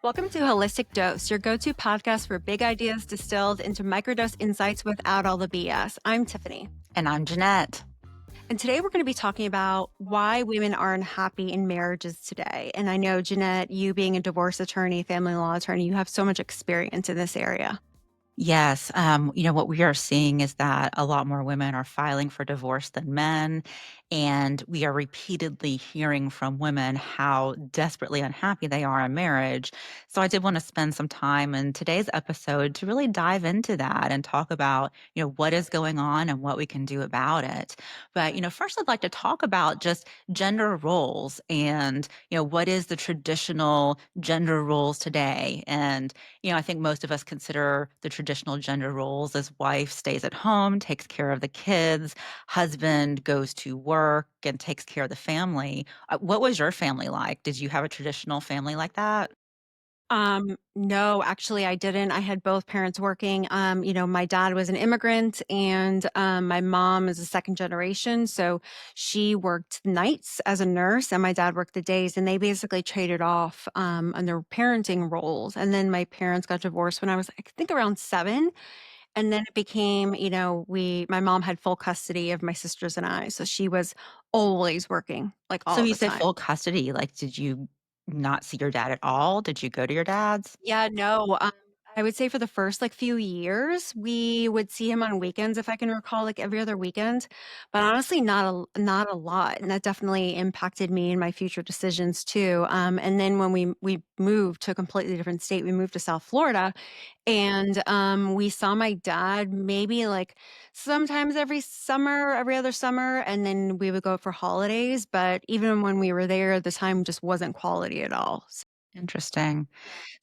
Welcome to Holistic Dose, your go to podcast for big ideas distilled into microdose insights without all the BS. I'm Tiffany. And I'm Jeanette. And today we're going to be talking about why women aren't happy in marriages today. And I know, Jeanette, you being a divorce attorney, family law attorney, you have so much experience in this area. Yes, what we are seeing is that a lot more women are filing for divorce than men, and we are repeatedly hearing from women how desperately unhappy they are in marriage. So I did want to spend some time in today's episode to really dive into that and talk about, what is going on and what we can do about it. But, first I'd like to talk about just gender roles and, what is the traditional gender roles today. And I think most of us consider the traditional gender roles as wife stays at home, takes care of the kids, husband goes to work and takes care of the family. What was your family like? Did you have a traditional family like that? No, actually I didn't. I had both parents working. My dad was an immigrant and my mom is a second generation. So she worked nights as a nurse and my dad worked the days and they basically traded off on their parenting roles. And then my parents got divorced when I was, I think around 7. And then it became, my mom had full custody of my sisters and I. So she was always working like So all you the say time. full custody, like, did you not see your dad at all? Did you go to your dad's? Yeah, no, I would say for the first, like, few years, we would see him on weekends, if I can recall, like, every other weekend, but honestly, not a lot, and that definitely impacted me and my future decisions too, and then when we moved to a completely different state, we moved to South Florida, and, we saw my dad maybe, like, sometimes every summer, every other summer, and then we would go for holidays, but even when we were there, the time just wasn't quality at all. Interesting.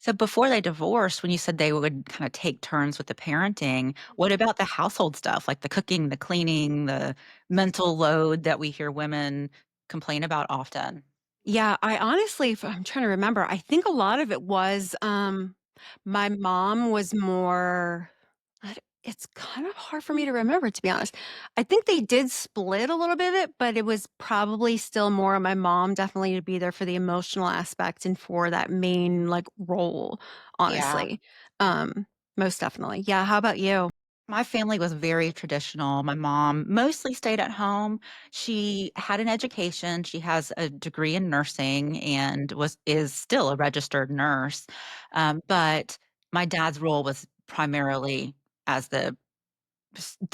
So before they divorced, when you said they would kinda take turns with the parenting, what about the household stuff, like the cooking, the cleaning, the mental load that we hear women complain about often? Yeah, I honestly I'm trying to remember, I think a lot of it was, my mom was more I d it's kind of hard for me to remember, to be honest. I think they did split a little bit of it, but it was probably still more of my mom definitely to be there for the emotional aspect and for that main, like, role, Yeah. honestly. Most definitely. Yeah, how about you? My family was very traditional. My mom mostly stayed at home. She had an education. She has a degree in nursing and was is still a registered nurse. But my dad's role was primarily as the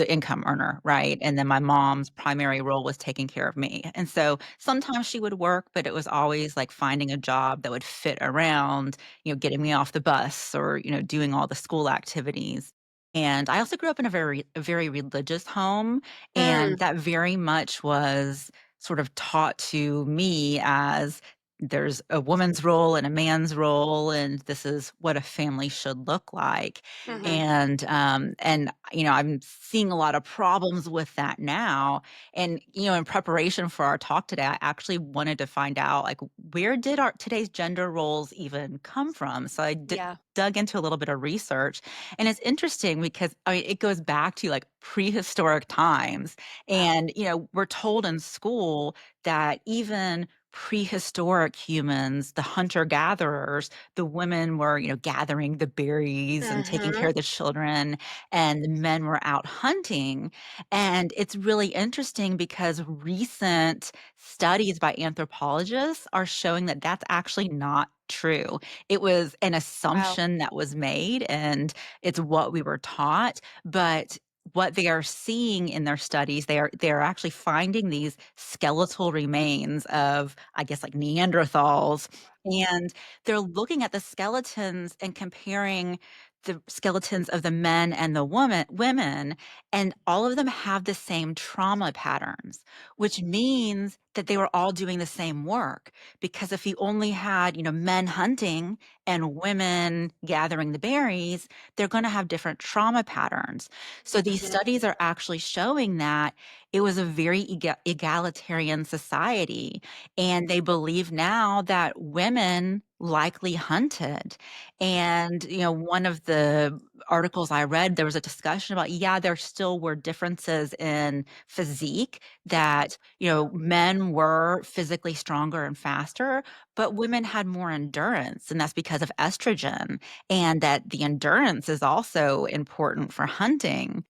income earner, right? And then my mom's primary role was taking care of me. And so sometimes she would work, but it was always like finding a job that would fit around, getting me off the bus or, doing all the school activities. And I also grew up in a very religious home, and Mm, that very much was sort of taught to me as there's a woman's role and a man's role, and this is what a family should look like. mhm. And I'm seeing a lot of problems with that now. And, in preparation for our talk today, I actually wanted to find out, like, where did our today's gender roles even come from? So Yeah. dug into a little bit of research, and it's interesting because, I mean, it goes back to, like, prehistoric times. Wow. And, we're told in school that even prehistoric humans, the hunter gatherers, the women were, gathering the berries and taking care Mhm. of the children, and the men were out hunting. And it's really interesting because recent studies by anthropologists are showing that that's actually not true. It was an Wow. assumption that was made, and it's what we were taught. But what they are seeing in their studies, they are actually finding these skeletal remains of, I guess, like Neanderthals, and they're looking at the skeletons and comparing the skeletons of the men and the women, and all of them have the same trauma patterns, which means that they were all doing the same work. Because if you only had, men hunting and women gathering the berries, they're gonna have different trauma patterns. So these Mhm. studies are actually showing that it was a very egalitarian society, and they believe now that women likely hunted. And, one of the articles I read, there was a discussion about, yeah, there still were differences in physique that, men were physically stronger and faster, but women had more endurance, and that's because of estrogen, and that the endurance is also important for hunting.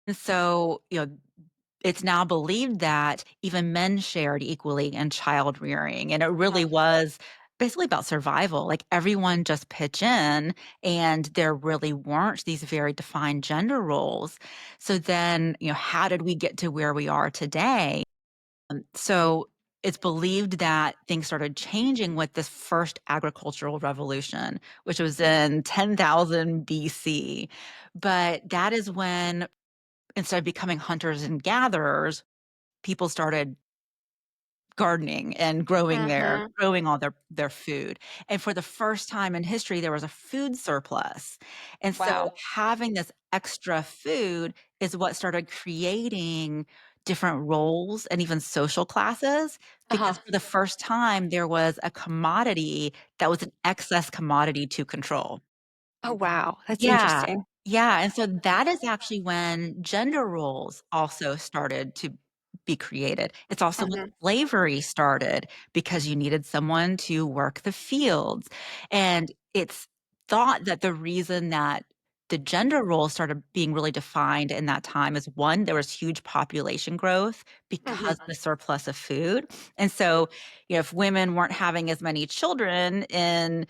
And so, it's now believed that even men shared equally in child rearing, and it really was basically about survival. Like everyone just pitch in, and there really weren't these very defined gender roles. So then, how did we get to where we are today? So it's believed that things started changing with this first agricultural revolution, which was in 10,000 BC. But that is when, instead of becoming hunters and gatherers, people started gardening and Mhm. growing all their food. And for the first time in history, there was a food surplus. And so Wow. having this extra food is what started creating different roles and even social classes, Uh-huh. because for the first time, there was a commodity that was an excess commodity to control. Oh, wow. That's Yeah. interesting. Yeah, and so that is actually when gender roles also started to be created. It's also when Mhm. slavery started because you needed someone to work the fields, and it's thought that the reason that the gender roles started being really defined in that time is, 1, there was huge population growth because Mhm. of the surplus of food, and so, if women weren't having as many children in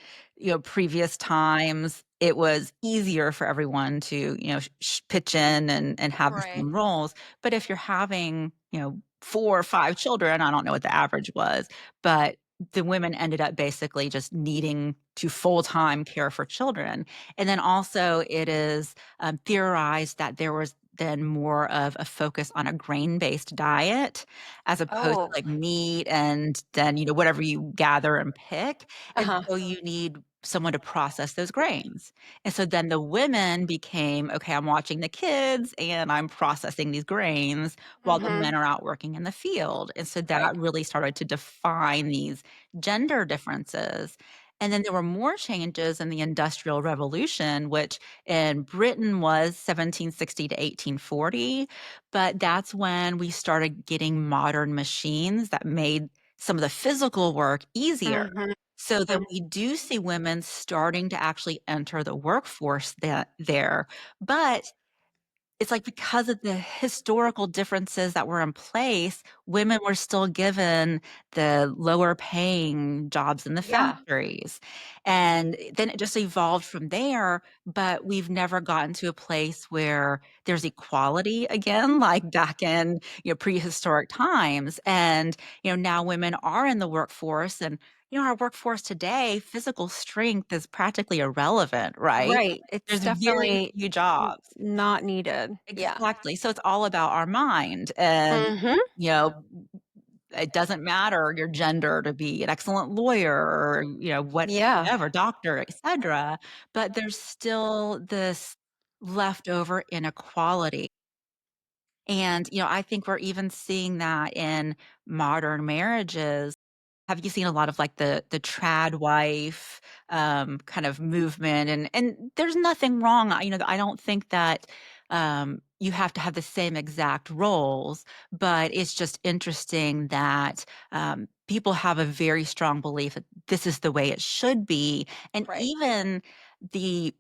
previous times, it was easier for everyone to, pitch in and have the Right. same roles. But if you're having, 4 or 5 children, I don't know what the average was, but the women ended up basically just needing to full-time care for children. And then also it is, theorized that there was then more of a focus on a grain-based diet as opposed to, Oh. like, meat and then, whatever you gather and pick. And Uh-huh. so you need someone to process those grains. And so then the women became, okay, I'm watching the kids and I'm processing these grains while the Mhm. men are out working in the field. And so Right. that really started to define these gender differences. And then there were more changes in the Industrial Revolution, which in Britain was 1760 to 1840. But that's when we started getting modern machines that made some of the physical work easier. Mhm. So then Mhm. we do see women starting to actually enter the workforce there, but it's like because of the historical differences that were in place, women were still given the lower paying jobs in the Yeah. factories. And then it just evolved from there, but we've never gotten to a place where there's equality again, like back in, prehistoric times. And, now women are in the workforce, and our workforce today, physical strength is practically irrelevant, right? Right. It's There's very definitely few jobs. not needed. Yeah. Exactly, so it's all about our mind, and, Mhm. you know, it doesn't matter your gender to be an excellent lawyer or, Yeah. whatever, doctor, etcetera, but there's still this leftover inequality. And, I think we're even seeing that in modern marriages. Have you seen a lot of, like, the trad wife, kind of movement? And there's nothing wrong, I don't think that, you have to have the same exact roles, but it's just interesting that, people have a very strong belief that this is the way it should be, and Right. even the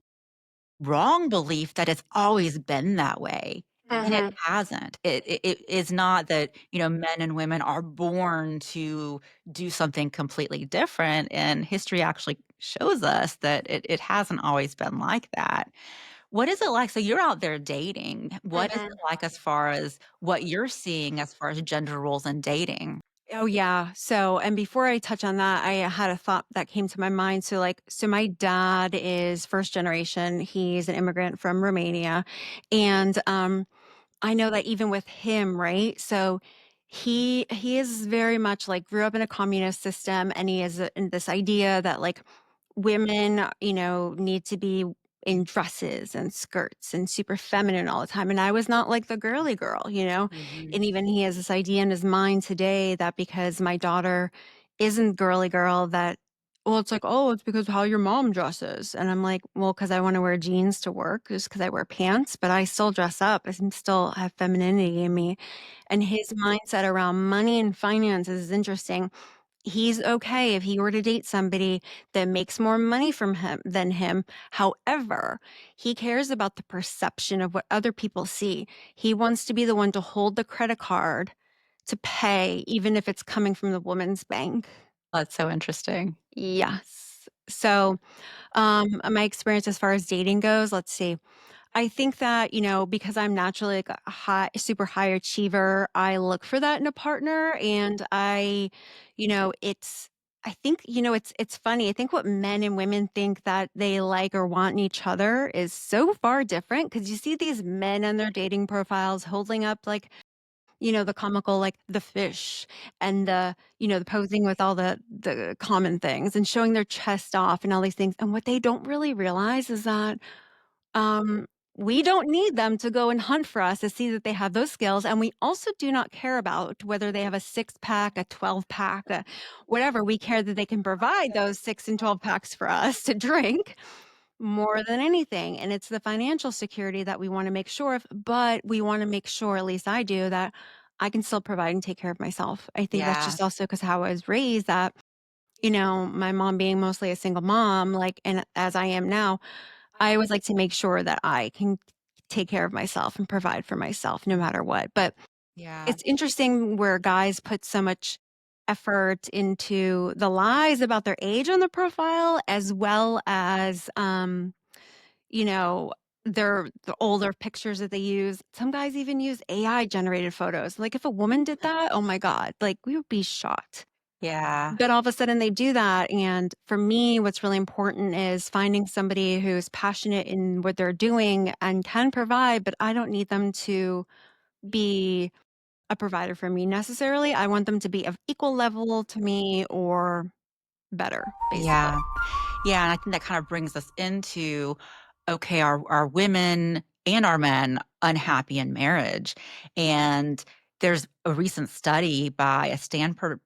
wrong belief that it's always been that way, and it Mhm. hasn't. It is not that, men and women are born to do something completely different, and history actually shows us that it hasn't always been like that. What is it like? So you're out there dating. What is it Mhm. like as far as what you're seeing as far as gender roles in dating? Oh, yeah. So, and before I touch on that, I had a thought that came to my mind. So my dad is first generation. He's an immigrant from Romania. And I know that even with him, right? So he is very much like grew up in a communist system, and he is in this idea that like women, need to be in dresses and skirts and super feminine all the time. And I was not like the girly girl. Mhm. And even he has this idea in his mind today that because my daughter isn't girly girl, that well, it's like, "Oh, it's because of how your mom dresses." And I'm like, "Well, because I wanna wear jeans to work, just because I wear pants, but I still dress up. I can still have femininity in me." And his mindset around money and finances is interesting. He's okay if he were to date somebody that makes more money from him than him. However, he cares about the perception of what other people see. He wants to be the one to hold the credit card to pay, even if it's coming from the woman's bank. That's so interesting. Yes. So, my experience as far as dating goes, let's see. I think that, because I'm naturally like a super high achiever, I look for that in a partner. And I think, it's funny. I think what men and women think that they like or want in each other is so far different because you see these men on their dating profiles holding up like, the comical, like the fish and the posing with all the common things and showing their chest off and all these things. And what they don't really realize is that um, we don't need them to go and hunt for us to see that they have those skills, and we also do not care about whether they have a 6-pack, a 12-pack, whatever. We care that they can provide those 6 and 12 packs for us to drink more than anything, and it's the financial security that we wanna make sure of, but we wanna make sure, at least I do, that I can still provide and take care of myself. I think that's Yeah. just also because how I was raised that, my mom being mostly a single mom, like, and as I am now, I always like to make sure that I can take care of myself and provide for myself no matter what. But Yeah. it's interesting where guys put so much effort into the lies about their age on the profile as well as you know, the older pictures that they use. Some guys even use AI generated photos. Like if a woman did that, oh my God, like we would be shocked. Yeah. But all of a sudden they do that, and for me, what's really important is finding somebody who's passionate in what they're doing and can provide, but I don't need them to be a provider for me necessarily. I want them to be of equal level to me or better, basically. Yeah. Yeah, and I think that kind of brings us into, okay, are women and are men unhappy in marriage? And there's a recent study by a Stanford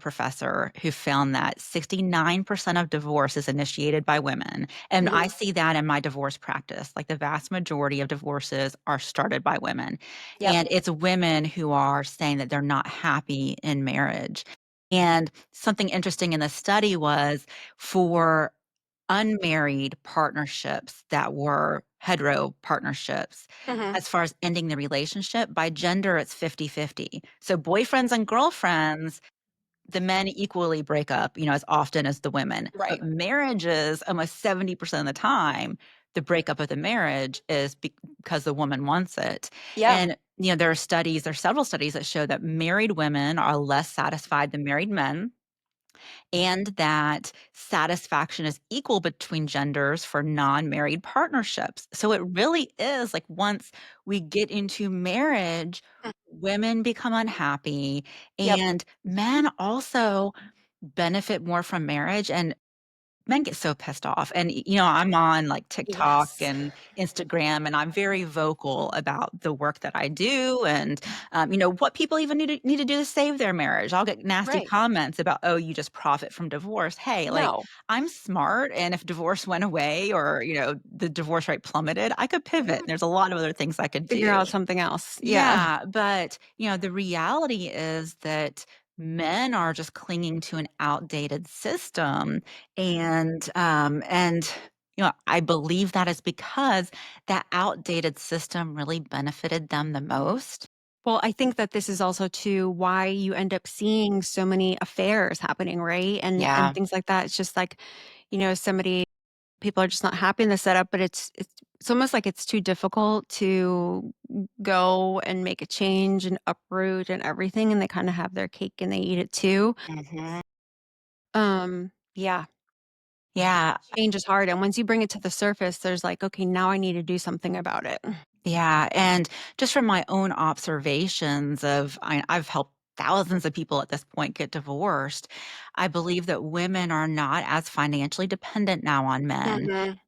professor who found that 69% of divorce is initiated by women. And I Mhm. see that in my divorce practice. Like the vast majority of divorces are started by women. Yep. And it's women who are saying that they're not happy in marriage. And something interesting in the study was for unmarried partnerships that were hetero partnerships, Mhm. as far as ending the relationship, by gender, it's 50-50. So boyfriends and girlfriends, the men equally break up, as often as the women. But Right. marriages, almost 70% of the time, the breakup of the marriage is because the woman wants it. Yeah. And, there are several studies that show that married women are less satisfied than married men and that satisfaction is equal between genders for non-married partnerships. So it really is like once we get into marriage, Mm. women become unhappy Yep. and men also benefit more from marriage and men get so pissed off, and, I'm on, like, TikTok Yes. and Instagram, and I'm very vocal about the work that I do and, what people even need to do to save their marriage. I'll get nasty Right. comments about, "Oh, you just profit from divorce." Hey, like, No. I'm smart, and if divorce went away or, the divorce rate plummeted, I could pivot. There's a lot of other things I could Figure do. out something else. Yeah. Yeah, but, the reality is that men are just clinging to an outdated system, and, I believe that is because that outdated system really benefited them the most. Well, I think that this is also too why you end up seeing so many affairs happening, right? And Yeah. things like that. It's just like, somebody people are just not happy in the setup, but it's almost like it's too difficult to go and make a change and uproot and everything, and they kind of have their cake and they eat it too. Mhm. Yeah, Yeah, change is hard, and once you bring it to the surface, there's like, okay, now I need to do something about it. yeah, and just from my own observations I've helped thousands of people at this point get divorced. I believe that women are not as financially dependent now on men. Mhm.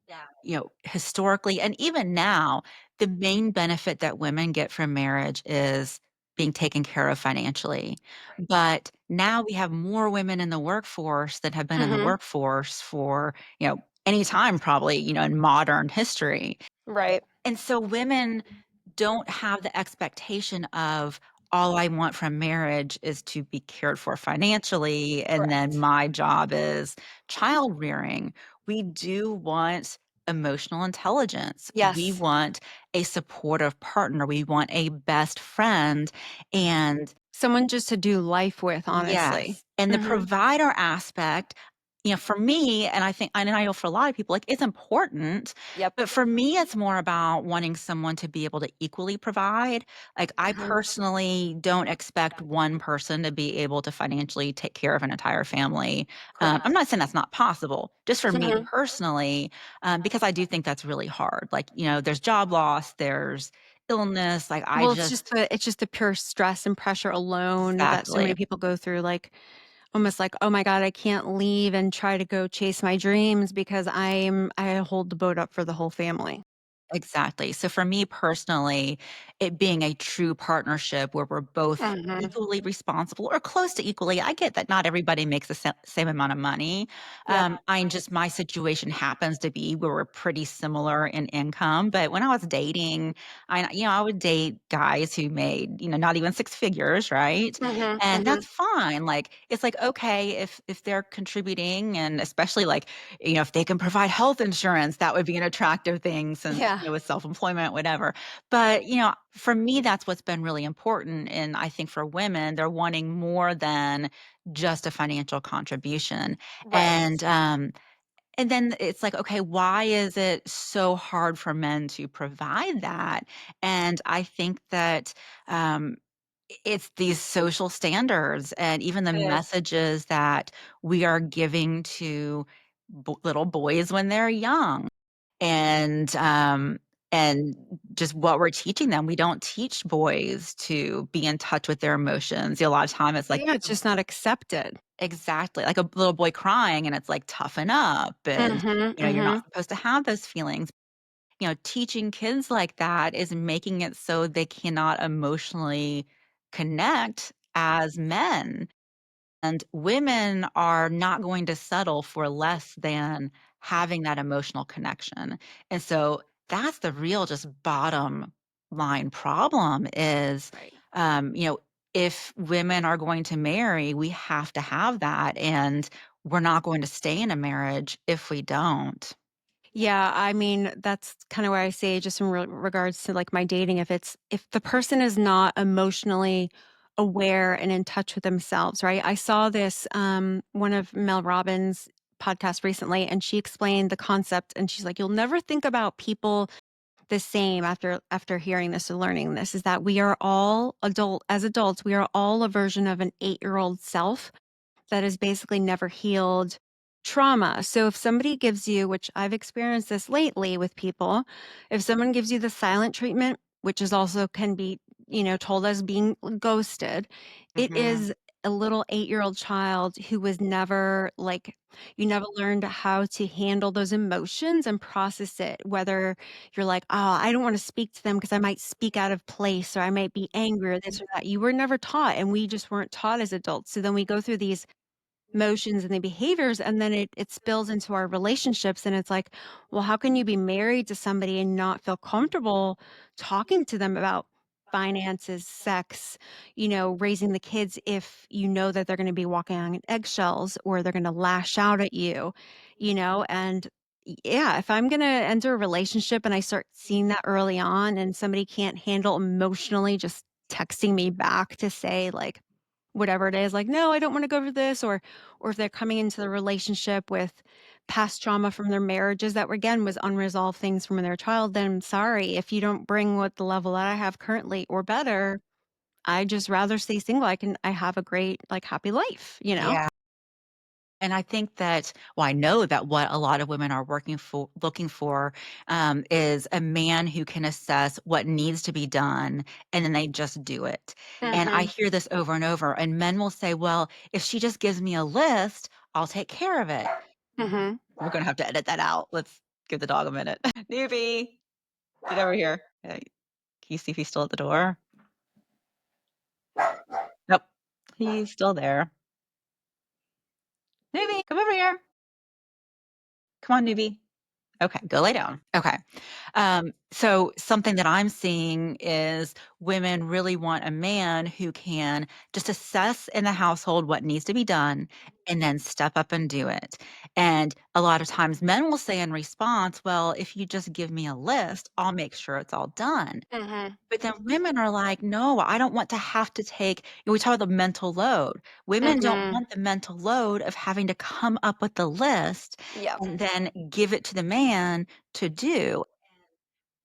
Historically and even now, the main benefit that women get from marriage is being taken care of financially. Right. But now we have more women in the workforce that have been in the Mhm. workforce for, any time probably, in modern history. Right. And so women don't have the expectation of all I want from marriage is to be cared for financially, and then Correct. my job is child rearing. We do want emotional intelligence. We Yes. want a supportive partner. We want a best friend. And Someone just to do life with, honestly. yes, and the Mhm. provider aspect, for me, and I know for a lot of people, like, it's important, Yep. but for me, it's more about wanting someone to be able to equally provide. Like, I Mhm. personally don't expect one person to be able to financially take care of an entire family. I'm Correct. not saying that's not possible, just for me Mhm. personally, because I do think that's really hard. Like, there's job loss, there's illness, like, I Well, it's just just the pure stress and pressure alone that so exactly. many people go through, like, almost like, "Oh my god, I can't leave and try to go chase my dreams because I hold the boat up for the whole family." Exactly. So for me personally, it being a true partnership where we're both Mhm. equally responsible or close to equally. I get that not everybody makes the same amount of money. Yep. My situation happens to be where we're pretty similar in income. But when I was dating, I would date guys who made, not even six figures, right? Mhm. And Mhm. that's fine. Like, it's like, okay, if they're contributing, and especially like, if they can provide health insurance, that would be an attractive thing since, Yeah. with self-employment, whatever. But, for me, that's what's been really important. And I think for women, they're wanting more than just a financial contribution. Right. And, and then it's like, okay, why is it so hard for men to provide that? And I think that, um, it's these social standards and even the It is. messages that we are giving to little boys when they're young, and and just what we're teaching them. We don't teach boys to be in touch with their emotions. A lot of time it's like Yeah, it's just not accepted. exactly, like a little boy crying and it's like toughen up, and Mhm. you're Mhm. not supposed to have those feelings. Teaching kids like that is making it so they cannot emotionally connect as men. And women are not going to settle for less than having that emotional connection. And so that's the real just bottom line problem is, Right. um, you know, if women are going to marry, we have to have that. And we're not going to stay in a marriage if we don't. Yeah, I mean, that's kinda why I say just in regards to, like, my dating, if the person is not emotionally aware and in touch with themselves, right? I saw this, one of Mel Robbins' podcast recently, and she explained the concept, and she's like, "You'll never think about people the same after hearing this or learning this, is that we are all as adults, we are all a version of an eight-year-old self that has basically never healed trauma. So if somebody gives you, which I've experienced this lately with people, if someone gives you the silent treatment, which is also can be, told as being ghosted, it Mhm. is a little 8-year-old child who was never like you never learned how to handle those emotions and process it, whether you're like, "Oh, I don't wanna speak to them because I might speak out of place or I might be angry or this or that." You were never taught, and we just weren't taught as adults. So then we go through these motions and the behaviors, and then it spills into our relationships, and it's like, well, how can you be married to somebody and not feel comfortable talking to them about finances, sex, raising the kids, if you know that they're going to be walking on eggshells or they're going to lash out at you, and yeah, if I'm going to enter a relationship and I start seeing that early on and somebody can't handle emotionally just texting me back to say like whatever it is, like, "No, I don't wanna go over this," or if they're coming into the relationship with past trauma from their marriages that were again, was unresolved things from when they were a child, then sorry, if you don't bring what the level that I have currently or better, I'd just rather stay single. I have a great, like, happy life, you know? Yeah. And I think that I know that what a lot of women are looking for, is a man who can assess what needs to be done, and then they just do it. And I Mhm. hear this over and over, and men will say, "Well, if she just gives me a list, I'll take care of it." Mhm. We're gonna have to edit that out. Let's give the dog a minute. Newbie, get over here. Hey, can you see if he's still at the door? Nope. He's still there. "Newbie, come over here. Come on, newbie." Okay, go lay down. Okay. So something that I'm seeing is women really want a man who can just assess in the household what needs to be done and then step up and do it. And a lot of times men will say in response, well, if you just give me a list, I'll make sure it's all done. Mhm. But then women are like, "No, I don't want to have to take" we talk about the mental load. Women don't Mhm. want the mental load of having to come up with the list Yep. and then give it to the man to do.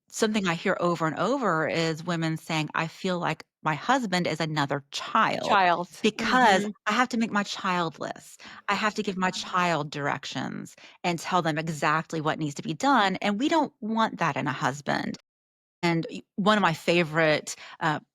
Something I hear over and over is women saying, "I feel like my husband is another child Child. because Mhm. I have to make my child lists. I have to give my child directions and tell them exactly what needs to be done, and we don't want that in a husband." And one of my favorite,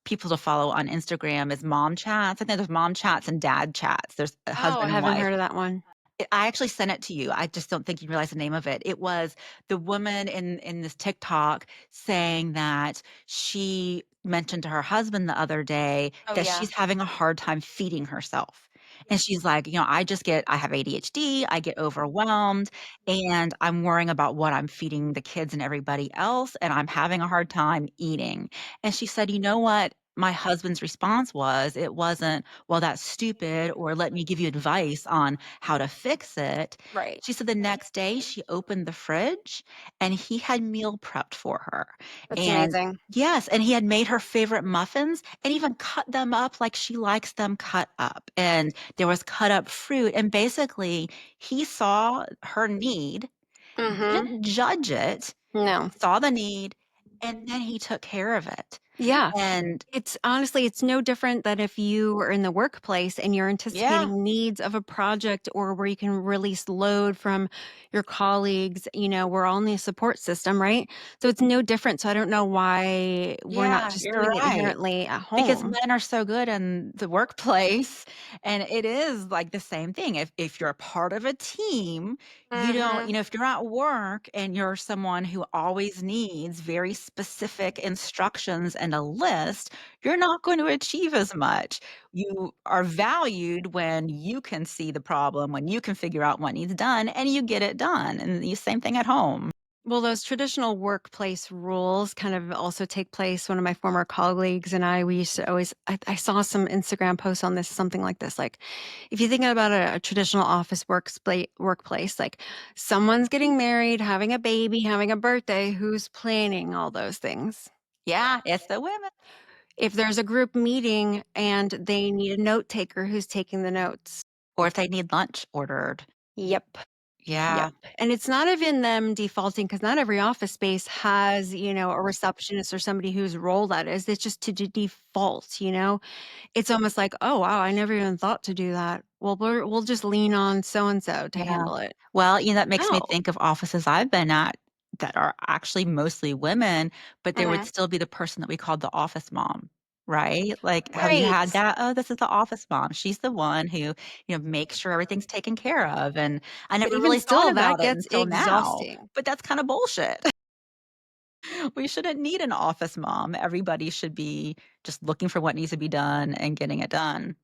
people to follow on Instagram is mom chats. I think there's mom chats and dad chats. There's a Oh, I husband and haven't wife. heard of that one. I actually sent it to you. I just don't think you realize the name of it. It was the woman in this TikTok saying that she mentioned to her husband the other day Oh, that yeah. she's having a hard time feeding herself. And she's like, I have ADHD, I get overwhelmed, and I'm worrying about what I'm feeding the kids and everybody else, and I'm having a hard time eating. And she said, "You know what?" My husband's response was, it wasn't, "Well, that's stupid," or "Let me give you advice on how to fix it." Right. She said the next day she opened the fridge and he had meal prepped for her. That's And amazing. yes, and he had made her favorite muffins and even cut them up like she likes them cut up. And there was cut up fruit. And basically, he saw her need, Mhm. didn't judge it, No. saw the need, and then he took care of it. Yeah. And It's honestly, it's no different than if you were in the workplace and you're yeah, anticipating needs of a project or where you can release load from your colleagues. We're all in the support system, right? So it's no different. So I don't know why we're not yeah, just you're doing it right. inherently at Because home. men are so good in the workplace, and it is, like, the same thing. If you're a part of a team, you don't Mhm. if you're at work and you're someone who always needs very specific instructions and a list, you're not going to achieve as much. You are valued when you can see the problem, when you can figure out what needs done, and you get it done, and the same thing at home. Well, those traditional workplace rules kind of also take place. One of my former colleagues and I, we used to always, I saw some Instagram posts on this, something like this. Like, if you think about a traditional office workplace, like someone's getting married, having a baby, having a birthday, who's planning all those things? Yeah, it's the women. If there's a group meeting and they need a note taker, who's taking the notes? Or if they need lunch ordered. Yep. Yep, Yeah, and it's not even them defaulting because not every office space has, a receptionist or somebody whose role that is. It's just to default. It's almost like, "Oh, wow, I never even thought to do that. Well, we'll just lean on so and so to yeah. handle it." Well, that makes me No. think of offices I've been at that are actually mostly women, but there would Mhm. still be the person that we called the office mom, right? Like, have you Right. had that? "Oh, this is the office mom. She's the one who, makes sure everything's taken care of," and I But never even really thought still, that about it gets until now, exhausting. but that's kinda bullshit. We shouldn't need an office mom. Everybody should be just looking for what needs to be done and getting it done.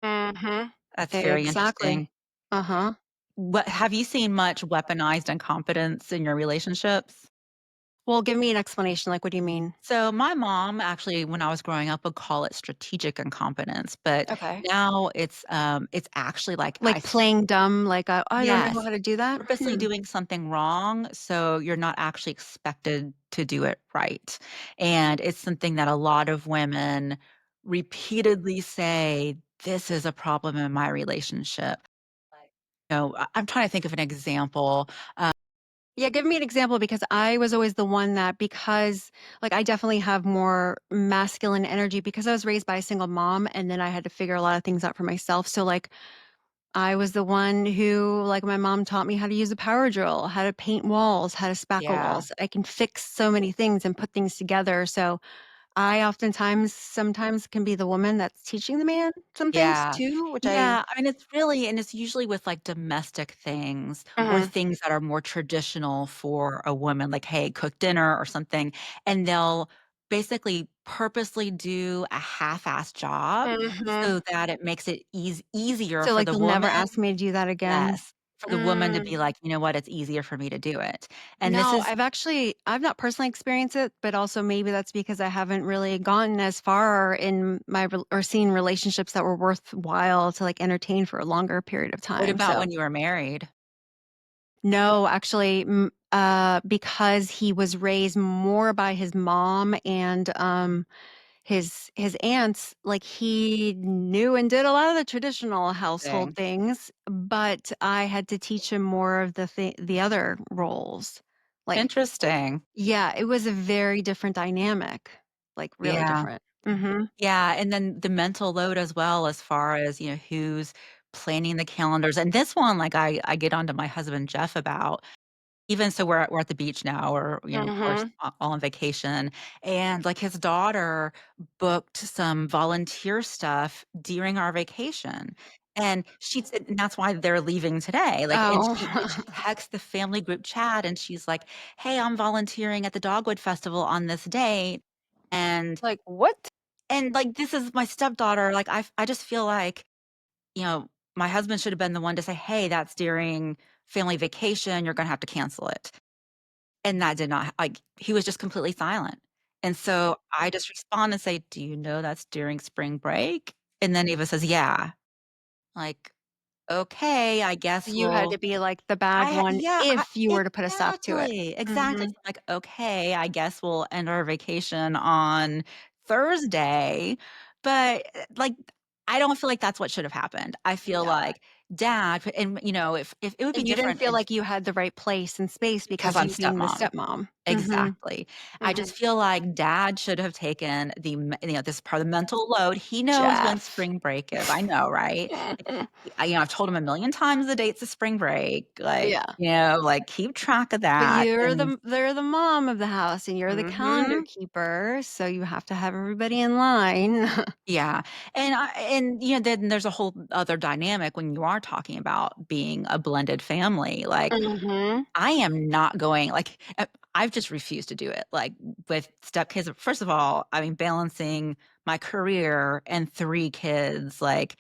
Mhm. That's very interesting. Exactly. Uh-huh. What have you seen much weaponized incompetence in your relationships? Well, give me an explanation, like, what do you mean? So my mom actually, when I was growing up, would call it strategic incompetence, but Okay. now it's actually like Like playing dumb, like, I don't know yes, how to do that? purposely Hmm. doing something wrong, so you're not actually expected to do it right. And it's something that a lot of women repeatedly say, "This is a problem in my relationship." I'm trying to think of an example. Yeah, give me an example because I was always the one that because like I definitely have more masculine energy because I was raised by a single mom and then I had to figure a lot of things out for myself. So like I was the one who like my mom taught me how to use a power drill, how to paint walls, how to spackle Yeah. walls. I can fix so many things and put things together. So I oftentimes sometimes can be the woman that's teaching the man some things Yeah. too, which I Yeah, I mean, it's usually with, like, domestic things or Mhm. things that are more traditional for a woman, like, "Hey, cook dinner," or something, and they'll basically purposely do a half-assed job Mhm. so that it makes it easier So, for like, the you'll never woman. ask me to do that again? Yes, for the woman to be Mm. like, "You know what? It's easier for me to do it." And this No, is I've not personally experienced it, but also maybe that's because I haven't really gotten as far in my rel or seen relationships that were worthwhile to, like, entertain for a longer period of what time, about so when you were married? no, actually, because he was raised more by his mom and, his aunts, like, he knew and did a lot of the traditional household Thing. things, but I had to teach him more of the other roles. Like, Interesting. yeah, it was a very different dynamic, like, really Yeah. different. Mhm. Yeah, and then the mental load as well as far as, who's planning the calendars, and this one, like, I get onto my husband Jeff about. Even so, we're at the beach now, or, of course, Mhm. all on vacation, and, like, his daughter booked some volunteer stuff during our vacation, and she said and that's why they're leaving today, like, Oh. and she texts the family group chat, and she's like, "Hey, I'm volunteering at the Dogwood Festival on this date," and Like, what? like, this is my stepdaughter, like, I just feel like, my husband should have been the one to say, "Hey, that's during family vacation, you're gonna have to cancel it." And that did not like, he was just completely silent. And so I just respond and say, "Do you know that's during spring break?" And then Eva says, "Yeah." Like, "Okay, I guess You had we'll." to be, like, the bad one Yeah, if you were to put a stop to it. exactly. Mhm. So I'm like, "Okay, I guess we'll end our vacation on Thursday." But, like, I don't feel like that's what should have happened. I feel No. like dad and, if it would be And you didn't different feel if like you had the right place and space because because I'm you being the stepmom. stepmom. Mhm. Exactly. I Mhm. just feel like dad should have taken this part of the mental load. He knows when Jeff. spring break is. I know, right? Like, I've told him a million times the dates of spring break, like, Yeah. like, keep track of But that, and they're the mom of the house and you're the calendar mhm. keeper, so you have to have everybody in line. Yeah, then there's a whole other dynamic when you are talking about being a blended family, like, Mhm. I am not going like, I've just refused to do it, like, with stepkids. First of all, I mean, balancing my career and 3 kids, like,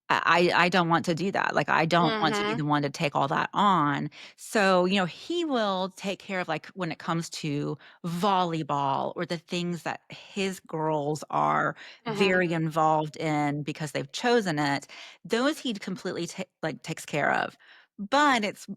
I don't want to do that, like, I don't want to be Mhm. the one to take all that on. So, he will take care of, like, when it comes to volleyball or the things that his girls are Mhm. very involved in because they've chosen it, those he completely takes care of. But it's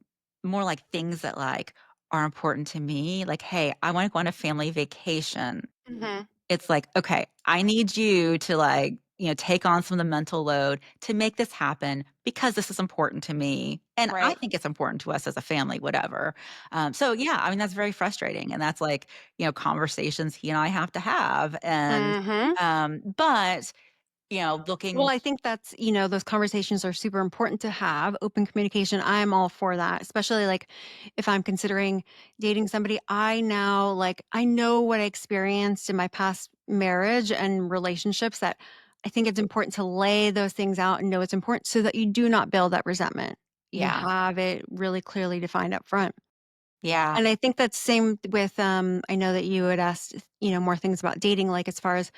more like things that, like, are important to me, like, "Hey, I wanna go on a family vacation." Mhm. It's like, "Okay, I need you to, like, take on some of the mental load to make this happen because this is important to me, and I Right. think it's important to us as a family," whatever. So, yeah, I mean, that's very frustrating, and that's, like, conversations he and I have to have, and, Mhm. but, Well, looking. I think that's, those conversations are super important to have. Open communication, I'm all for that, especially like if I'm considering dating somebody. I know what I experienced in my past marriage and relationships that I think it's important to lay those things out and know it's important so that you do not build that resentment. You Yeah. have it really clearly defined up front. Yeah. And I think that's same with I know that you had asked, more things about dating, like as far as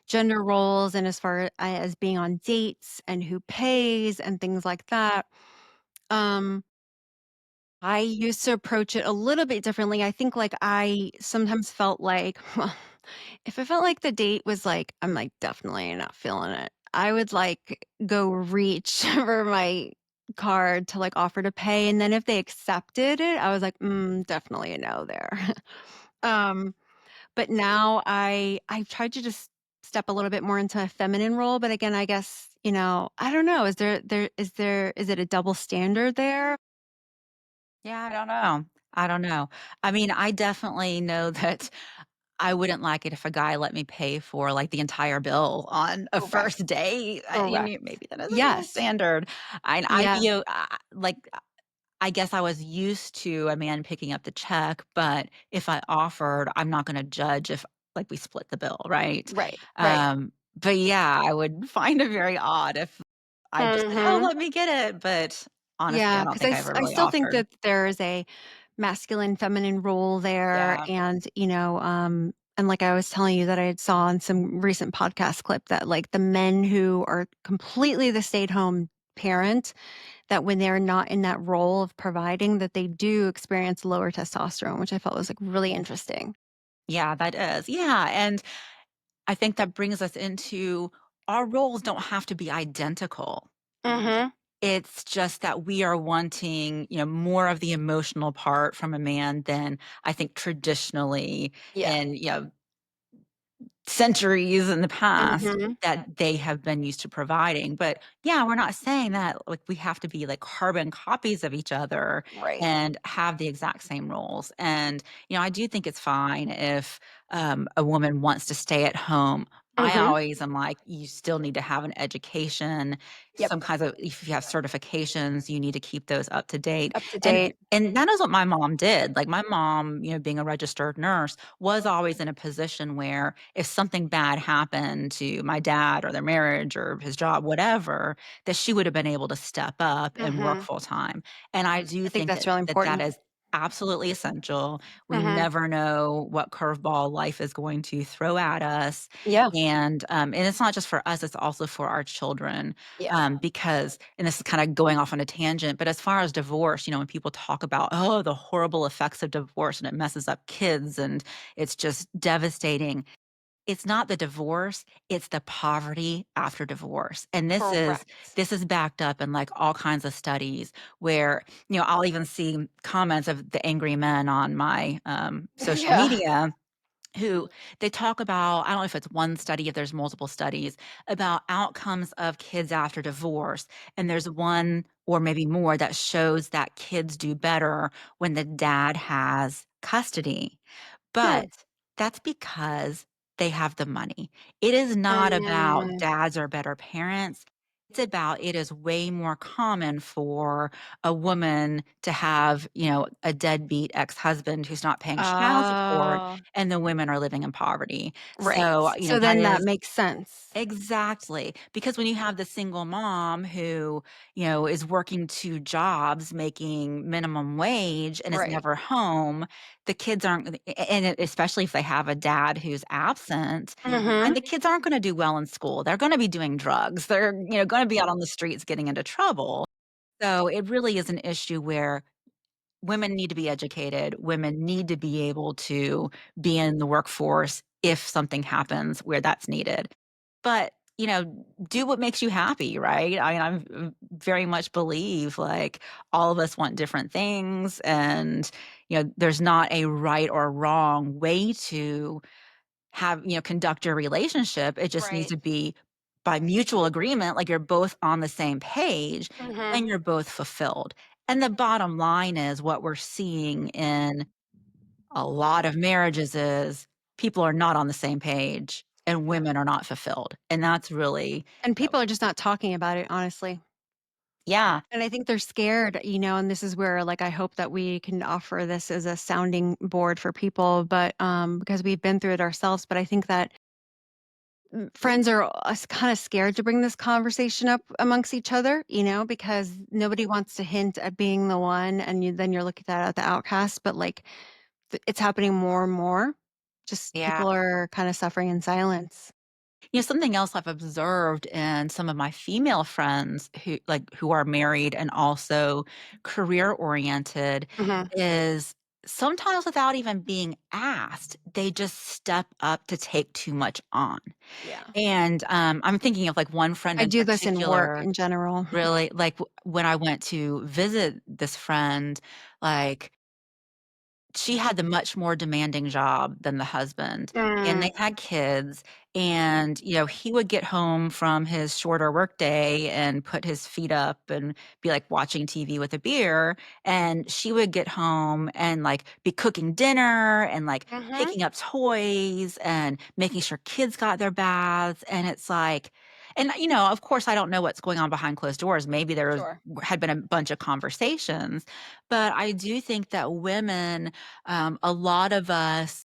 gender roles and as far as being on dates and who pays and things like that. Um, I used to approach it a little bit differently. I think like I sometimes felt like, well, if I felt like the date was like, I'm like definitely not feeling it. I would like go reach for my card to like offer to pay. And then if they accepted it, I was like, definitely a no there. um, but now I've tried to just step a little bit more into a feminine role, but again, I guess, I don't know, is it a double standard there? Yeah, I don't know. I don't know. I mean, I definitely know that I wouldn't like it if a guy let me pay for, like, the entire bill on a Correct. first date. Correct. Maybe that is a double Yes. standard. I Yeah. like, I guess I was used to a man picking up the check, but if I offered, I'm not gonna judge if, like, we split the bill, right? Right. Right. But yeah, I would find it very odd if I just said, "Oh, Mhm. let me get it," but honestly, I Yeah, don't 'cause think I ever I really still think offered. that there is a masculine, feminine role there, Yeah. and, And like I was telling you that I had saw on some recent podcast clip that like the men who are completely the stay-at-home parent, that when they're not in that role of providing, that they do experience lower testosterone, which I felt was like really interesting. Yeah, that is. Yeah, and I think that brings us into our roles don't have to be identical. Mhm. It's just that we are wanting, more of the emotional part from a man than I think traditionally Yeah. and, centuries in the past Mhm. that they have been used to providing. But yeah, we're not saying that like we have to be like carbon copies of each other Right. and have the exact same roles. And I do think it's fine if a woman wants to stay at home. I Mhm. always am like, you still need to have an education, Yep. some kinds of if you have certifications, you need to keep those up to date. Up to And date. and that is what my mom did. Like my mom, being a registered nurse, was always in a position where if something bad happened to my dad or their marriage or his job, whatever, that she would have been able to step up and work Mhm. full time. And I do I think think that's that really that important. is absolutely essential. We Mhm. never know what curveball life is going to throw at us. Yeah. And it's not just for us, it's also for our children. Yeah. Because, and this is kind of going off on a tangent, but as far as divorce, when people talk about, oh, the horrible effects of divorce and it messes up kids and it's just devastating, it's not the divorce, it's the poverty after divorce, and this is Correct. this is backed up in, like, all kinds of studies where, I'll even see comments of the angry men on my, social Yeah. media who they talk about. I don't know if it's one study, if there's multiple studies, about outcomes of kids after divorce, and there's one or maybe more that shows that kids do better when the dad has custody. Hmm. But that's because they have the money. It is not about Mm. dads are better parents. It's about it is way more common for a woman to have, a deadbeat ex-husband who's not paying child support Oh, and the women are living in poverty. right. So, So that then that is makes sense. exactly, because when you have the single mom who, is working 2 jobs, making minimum wage and is Right. never home, the kids aren't especially if they have a dad who's absent, and Mhm. the kids aren't gonna do well in school, they're gonna be doing drugs, they're, gonna be out on the streets getting into trouble. So, it really is an issue where women need to be educated, women need to be able to be in the workforce if something happens where that's needed. But, do what makes you happy, right? I'm very much believe, like, all of us want different things, and, there's not a right or wrong way to conduct your relationship. It just needs Right. to be by mutual agreement, like, you're both on the same page, Mhm. and you're both fulfilled. And the bottom line is what we're seeing in a lot of marriages is people are not on the same page and Yeah. women are not fulfilled, and that's really, And you know people are just not talking about it, honestly. yeah, And I think they're scared, and this is where, like, I hope that we can offer this as a sounding board for people, but, because we've been through it ourselves, but I think that friends are kinda scared to bring this conversation up amongst each other, because nobody wants to hint at being the one, and then you're looking at the outcast, but, like, it's happening more and more. Just yeah. people are kinda suffering in silence. Something else I've observed in some of my female friends who are married and also career oriented Mhm. is sometimes without even being asked, they just step up to take too much on. Yeah. And, I'm thinking of, like, one friend I in do this in work particular, in general. really, like, when I went to visit this friend, like, she had the much more demanding job than the husband, and Mm. they had kids, and, he would get home from his shorter workday and put his feet up and be, like, watching TV with a beer, and she would get home and, like, be cooking dinner and, like, Mhm. picking up toys and making sure kids got their baths, and it's like and, of course, I don't know what's going on behind closed doors, maybe Sure. had been a bunch of conversations, but I do think that women, a lot of us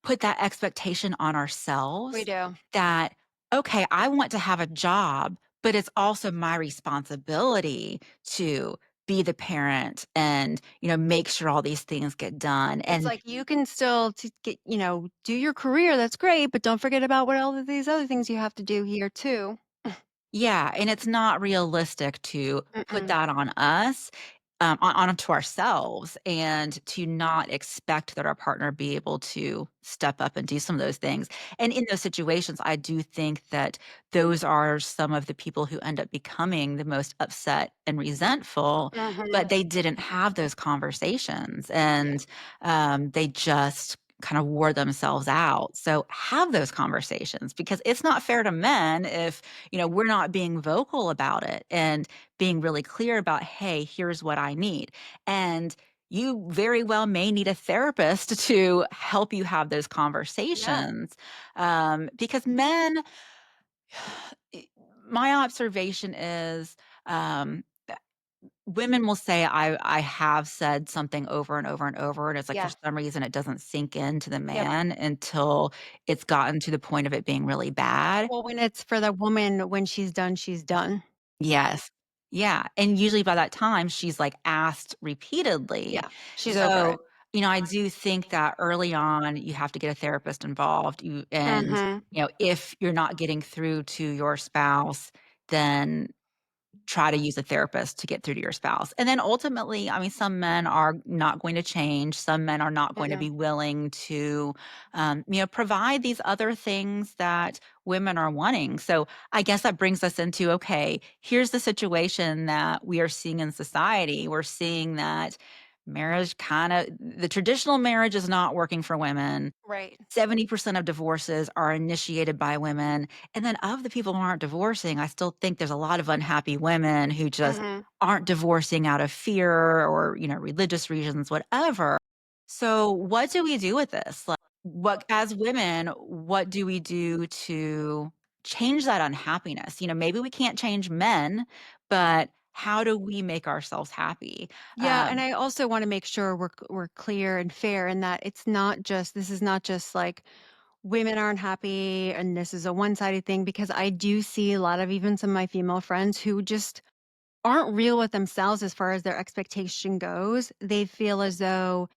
put that expectation on We ourselves do. that, okay, I want to have a job, but it's also my responsibility to be the parent and, make sure all these things get done. It's And like you can still to get do your career, that's great, but don't forget about what all of these other things you have to do here too. yeah, and it's not realistic to put Mm-mm. that on us, onto ourselves, and to not expect that our partner be able to step up and do some of those things. And in those situations, I do think that those are some of the people who end up becoming the most upset and resentful, but Mhm. they didn't have those conversations, Yeah. and they just kind of wore themselves out. So have those conversations, because it's not fair to men if we're not being vocal about it and being really clear about, hey, here's what I need. And you very well may need a therapist to help you have those Yeah. conversations. Because men, i- my observation is, um, women will say, I have said something over and over and over. And it's like, for Yeah. some reason, it doesn't sink into the Yep. man until it's gotten to the point of it being really bad. Well, when it's for the woman, when she's done, she's done. Yes. Yeah, and usually by that time, she's, like, asked repeatedly. Yeah. She's over it. So, I do think that early on, you have to get a therapist involved, Mhm. if you're not getting through to your spouse, then try to use a therapist to get through to your spouse. And then ultimately, I mean, some men are not going to change. Some men are not going to Mm-mm. be willing to, provide these other things that women are wanting. So I guess that brings us into, okay, here's the situation that we are seeing in society. We're seeing that the traditional marriage is not working for women. Right. 70% of divorces are initiated by women, and then of the people who aren't divorcing, I still think there's a lot of unhappy women who just Mhm. aren't divorcing out of fear or, religious reasons, whatever. So, what do we do with this? Like, what as women, what do we do to change that unhappiness? Maybe we can't change men, but how do we make ourselves happy? Yeah, and Um I also wanna make sure we're clear and fair in that it's not just this is not just like women aren't happy and this is a one-sided thing because I do see a lot of even some of my female friends who just aren't real with themselves as far as their expectation goes. They feel as though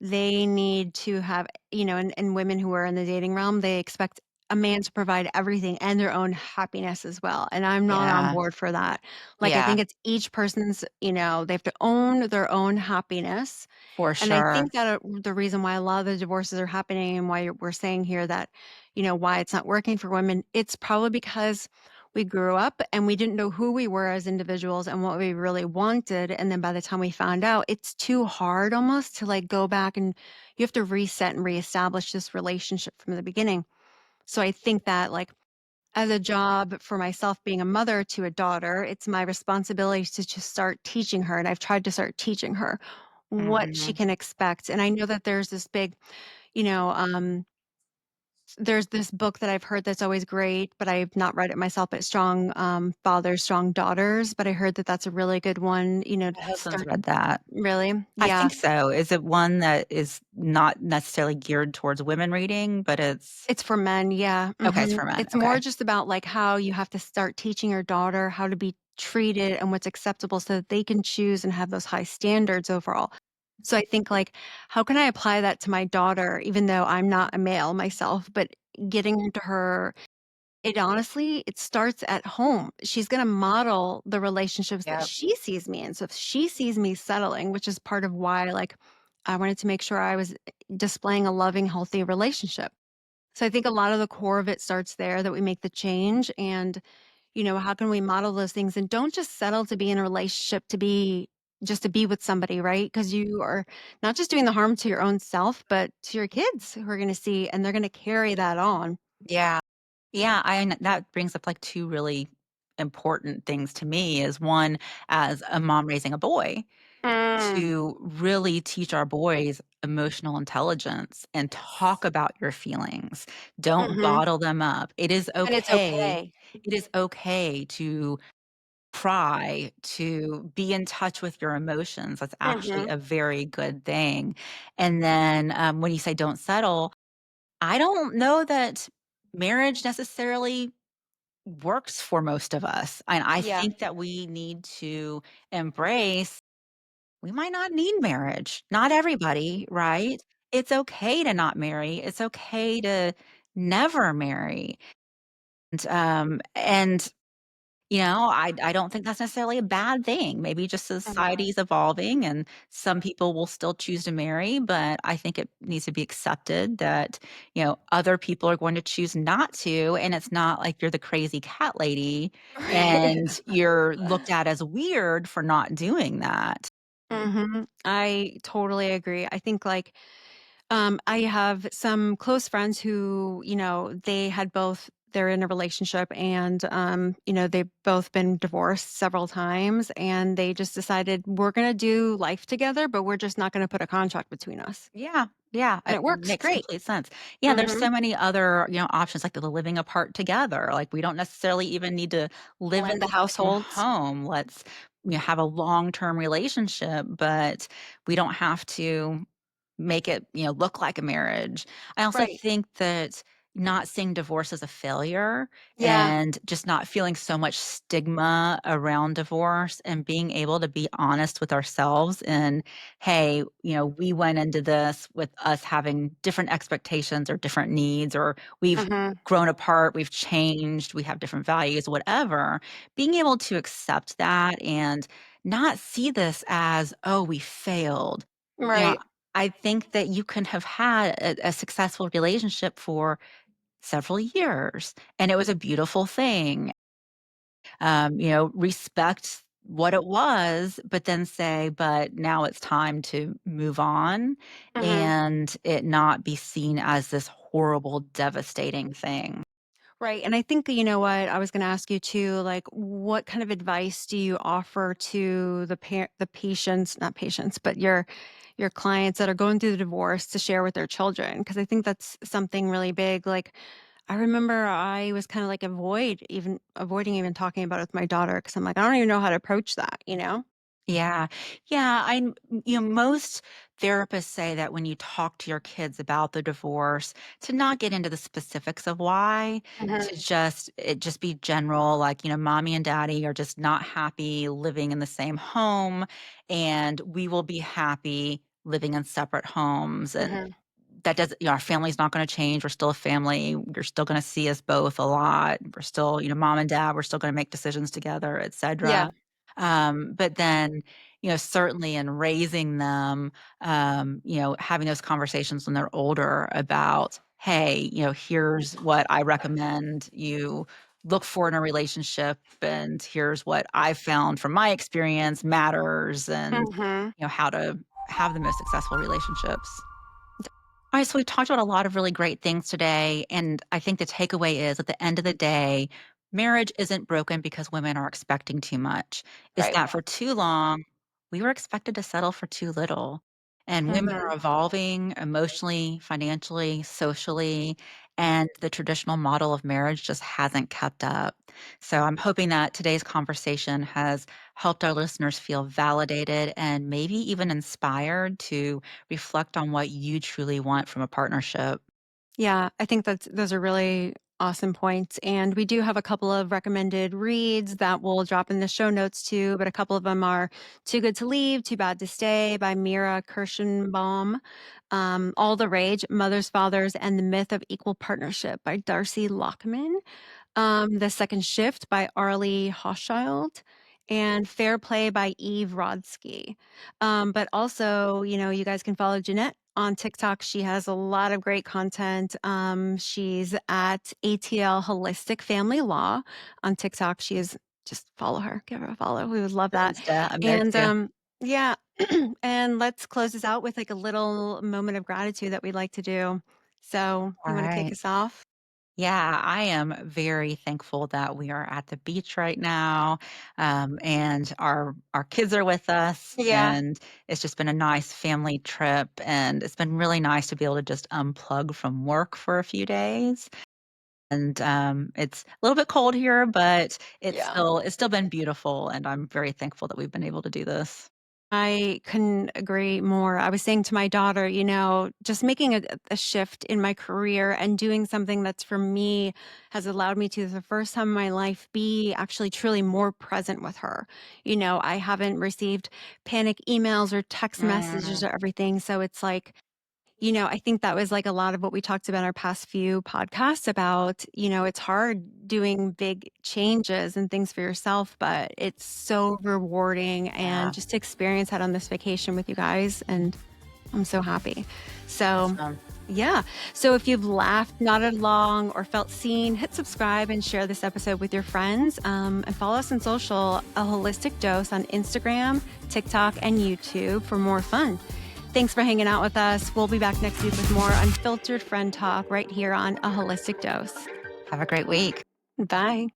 they need to have, and women who are in the dating realm, they expect a man to provide everything and their own happiness as well. And I'm not on yeah, board for that. Like, I yeah, think it's each person's, they have to own their own happiness. for And I sure. think that the reason why a lot of the divorces are happening and why we're saying here that, why it's not working for women, it's probably because we grew up and we didn't know who we were as individuals and what we really wanted. And then by the time we found out, it's too hard almost to like go back and you have to reset and reestablish this relationship from the beginning. So I think that like as a job for myself being a mother to a daughter, it's my responsibility to just start teaching her. And I've tried to start teaching her what she Mhm. can expect. And I know that there's this big, you know, there's this book that I've heard that's always great, but I've not read it myself, but Strong Fathers, Strong Daughters. But I heard that that's a really good one, My to husband's start. read that. Really? I Yeah. think so. Is it one that is not necessarily geared towards women reading, but it's It's for men, yeah, okay, it's mhm. for men, It's more okay. just about, like, how you have to start teaching your daughter how to be treated and what's acceptable so that they can choose and have those high standards overall. So I think, like, how can I apply that to my daughter even though I'm not a male myself, but getting into her it honestly it starts at home. She's gonna model the relationships that Yep. she sees me in. So if she sees me settling, which is part of why, like, I wanted to make sure I was displaying a loving, healthy relationship. So I think a lot of the core of it starts there that we make the change and, how can we model those things and don't just settle to be in a relationship to be just to be with somebody, right? Because you are not just doing the harm to your own self, but to your kids who are going to see and they're going to carry that on. Yeah. Yeah, that brings up, like, 2 really important things to me is, one, as a mom raising a boy, Mm. to really teach our boys emotional intelligence and talk about your feelings. Don't Mhm. bottle them up. And it's okay. It is okay to cry, to be in touch with your emotions. That's actually Mhm. a very good thing. And then, when you say don't settle, I don't know that marriage necessarily works for most of us. And I Yeah. think that we need to embrace we might not need marriage. Not everybody, right? It's okay to not marry. It's okay to never marry. And I don't think that's necessarily a bad thing. Maybe just Mhm. society's evolving and some people will still choose to marry, but I think it needs to be accepted that, other people are going to choose not to, and it's not like you're the crazy cat lady Right. and you're looked at as weird for not doing that. Mhm. I totally agree. I think, like, I have some close friends who, they had both they're in a relationship and, they've both been divorced several times, and they just decided, "We're gonna do life together, but we're just not gonna put a contract between us." Yeah, yeah, And it it works makes great. complete sense. Yeah, there's Mhm. so many other, options like the living apart together. Like we don't necessarily even need to live in Blend the the same households. home. Let's have a long-term relationship, but we don't have to make it, look like a marriage. I also Right. think that not seeing divorce as a failure Yeah. and just not feeling so much stigma around divorce and being able to be honest with ourselves and, hey, we went into this with us having different expectations or different needs, or we've Mhm. grown apart, we've changed, we have different values, whatever. Being able to accept that and not see this as, oh, we failed. You know, Right. I think that you can have had a successful relationship for several years, and it was a beautiful thing. Respect what it was, but then say, "But now it's time to move on," Mhm. and it not be seen as this horrible, devastating thing. Right, and I think, you know what, I was gonna ask you too, like, what kind of advice do you offer to the patients, not patients, but your clients that are going through the divorce to share with their children? Because I think that's something really big. Like, I remember I was kinda like avoiding even talking about it with my daughter because 'cause I'm like, "I don't even know how to approach that," you know? Yeah. Yeah, most therapists say that when you talk to your kids about the divorce, to not get into the specifics of why, to Mhm, just be general, like, mommy and daddy are just not happy living in the same home, and we will be happy living in separate homes, and mhm. that doesn't our family's not gonna change, we're still a family, you're still gonna see us both a lot, we're still, mom and dad, we're still gonna make decisions together, Yeah. etcetera. But then, certainly in raising them, having those conversations when they're older about, "Hey, here's what I recommend you look for in a relationship, and here's what I've found from my experience matters, and, Mhm. how to have the most successful relationships." All right, so we've talked about a lot of really great things today. And I think the takeaway is at the end of the day, marriage isn't broken because women are expecting too much. It's Right. that for too long, we were expected to settle for too little. And women Mhm. are evolving emotionally, financially, socially, and the traditional model of marriage just hasn't kept up. So I'm hoping that today's conversation has helped our listeners feel validated and maybe even inspired to reflect on what you truly want from a partnership. Yeah, I think those are really awesome points. And we do have a couple of recommended reads that we'll drop in the show notes too, but a couple of them are Too Good to Leave, Too Bad to Stay by Mira Kirschenbaum, All the Rage, Mothers, Fathers, and the Myth of Equal Partnership by Darcy Lockman. The Second Shift by Arlie Hochschild, and Fair Play by Eve Rodsky. But also, you guys can follow Jeanette on TikTok. She has a lot of great content. She's at ATL Holistic Family Law on TikTok. She is just follow her, give her a follow. We would love that. Thanks, Dad. I'm there And too. yeah, and let's close this out with like a little moment of gratitude that we'd like to do. So, All you want to kick right. us off? Yeah, I am very thankful that we are at the beach right now, and our kids are with us, Yeah. and it's just been a nice family trip, and it's been really nice to be able to just unplug from work for a few days. And it's a little bit cold here, but Yeah. it's still been beautiful, and I'm very thankful that we've been able to do this. I couldn't agree more. I was saying to my daughter, just making a shift in my career and doing something that's for me has allowed me to, the first time in my life, be actually truly more present with her. I haven't received panic emails or text messages Mm, or everything. So it's like, I think that was like a lot of what we talked about in our past few podcasts about, it's hard doing big changes and things for yourself, but it's so rewarding and yeah, just to experience that on this vacation with you guys. And I'm so happy. So, awesome. yeah. So if you've laughed, nodded along, or felt seen, hit subscribe and share this episode with your friends. And follow us on social, A Holistic Dose on Instagram, TikTok, and YouTube for more fun. Thanks for hanging out with us. We'll be back next week with more unfiltered friend talk right here on A Holistic Dose. Have a great week. Bye.